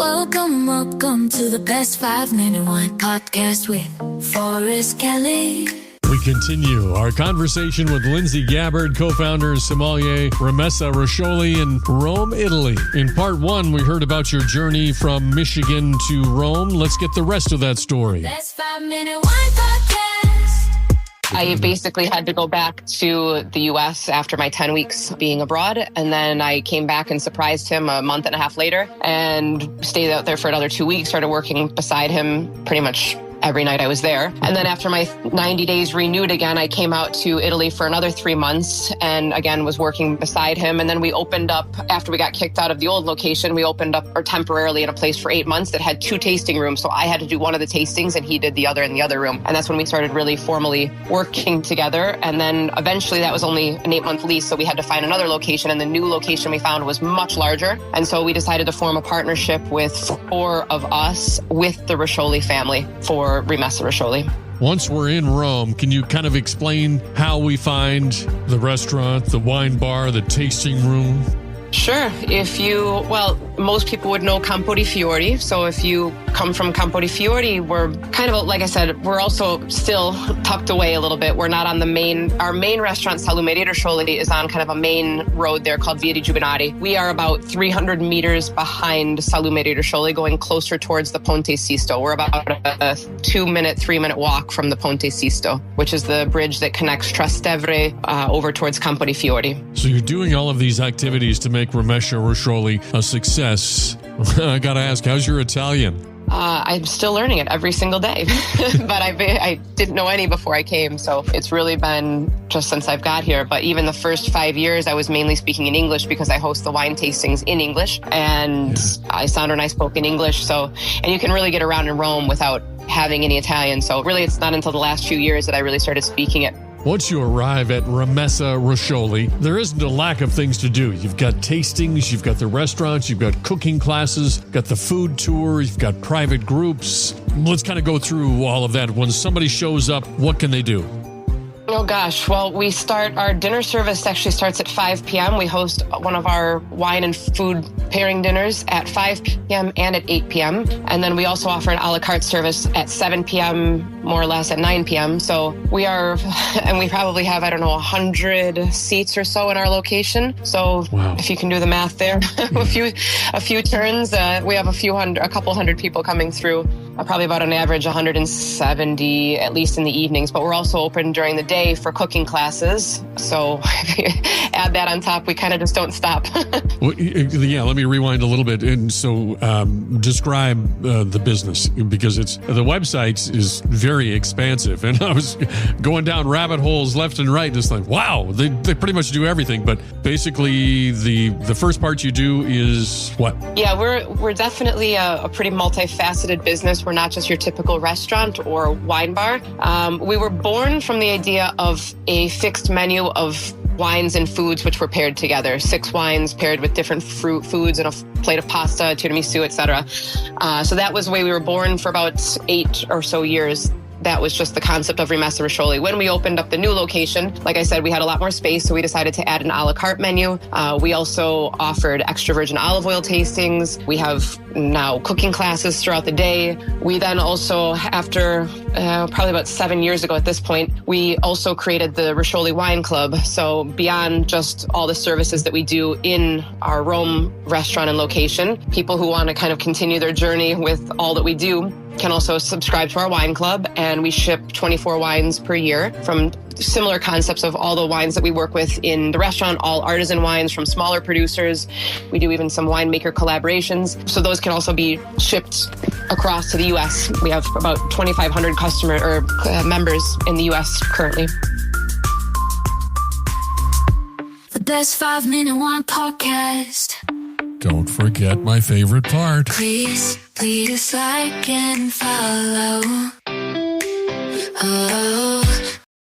Welcome to the Best 5-Minute Wine Podcast with Forrest Kelly. We continue our conversation with Lindsay Gabbard, co-founder, sommelier, Rimessa Roscioli in Rome, Italy. In part one, we heard about your journey from Michigan to Rome. Let's get the rest of that story. Best 5-Minute Wine Podcast. I basically had to go back to the U.S. after my 10 weeks being abroad. And then I came back and surprised him a month and a half later and stayed out there for another 2 weeks, started working beside him pretty much every night I was there. And then after my 90 days renewed again, I came out to Italy for another 3 months and again was working beside him. And then we opened up, after we got kicked out of the old location, we opened up temporarily in a place for 8 months that had 2 tasting rooms. So I had to do one of the tastings and he did the other in the other room. And that's when we started really formally working together. And then eventually that was only an 8-month lease. So we had to find another location, and the new location we found was much larger. And so we decided to form a partnership with 4 of us with the Roscioli family for Rimessa Roscioli. Once we're in Rome, can you kind of explain how we find the restaurant, the wine bar, the tasting room? Sure. Most people would know Campo di Fiori. So if you come from Campo di Fiori, we're kind of, like I said, we're also still tucked away a little bit. We're not on our main restaurant, Salumeria Roscioli, is on kind of a main road there called Via di Giubenari. We are about 300 meters behind Salumeria Roscioli, going closer towards the Ponte Sisto. We're about a 3-minute walk from the Ponte Sisto, which is the bridge that connects Trastevere over towards Campo di Fiori. So you're doing all of these activities to make Rimessa Roscioli a success. I got to ask, how's your Italian? I'm still learning it every single day, but I didn't know any before I came. So it's really been just since I've got here. But even the first 5 years, I was mainly speaking in English because I host the wine tastings in English, and Sandra and I spoke in English. And you can really get around in Rome without having any Italian. So really, it's not until the last few years that I really started speaking it. Once you arrive at Rimessa Roscioli, there isn't a lack of things to do. You've got tastings, you've got the restaurants, you've got cooking classes, got the food tour, you've got private groups. Let's kind of go through all of that. When somebody shows up, what can they do? Oh, gosh. Well, our dinner service actually starts at 5 p.m. We host one of our wine and food pairing dinners at 5 p.m. and at 8 p.m. And then we also offer an a la carte service at 7 p.m., more or less at 9 p.m. So we probably have, 100 seats or so in our location. So If you can do the math there, a few turns, we have a couple hundred people coming through. Probably about an average 170, at least in the evenings. But we're also open during the day for cooking classes. So if you add that on top, we kind of just don't stop. Well, let me rewind a little bit. And so describe the business, because the website is very expansive. And I was going down rabbit holes left and right. Just like, wow, they pretty much do everything. But basically, the first part you do is what? Yeah, we're definitely a pretty multifaceted business. We're not just your typical restaurant or wine bar. We were born from the idea of a fixed menu of wines and foods which were paired together. 6 wines paired with different foods and a plate of pasta, tiramisu, etc. So that was the way we were born for about 8 or so years. That was just the concept of Rimessa Roscioli. When we opened up the new location, like I said, we had a lot more space, so we decided to add an a la carte menu. We also offered extra virgin olive oil tastings. We have now cooking classes throughout the day. We then also, after probably about 7 years ago at this point, we also created the Roscioli Wine Club. So beyond just all the services that we do in our Rome restaurant and location, people who want to kind of continue their journey with all that we do can also subscribe to our wine club, and we ship 24 wines per year from similar concepts of all the wines that we work with in the restaurant, all artisan wines from smaller producers. We do even some winemaker collaborations. So those can also be shipped across to the U.S. We have about 2,500 members in the U.S. currently. The Best 5-Minute Wine Podcast. Don't forget my favorite part. Please like and follow. Oh.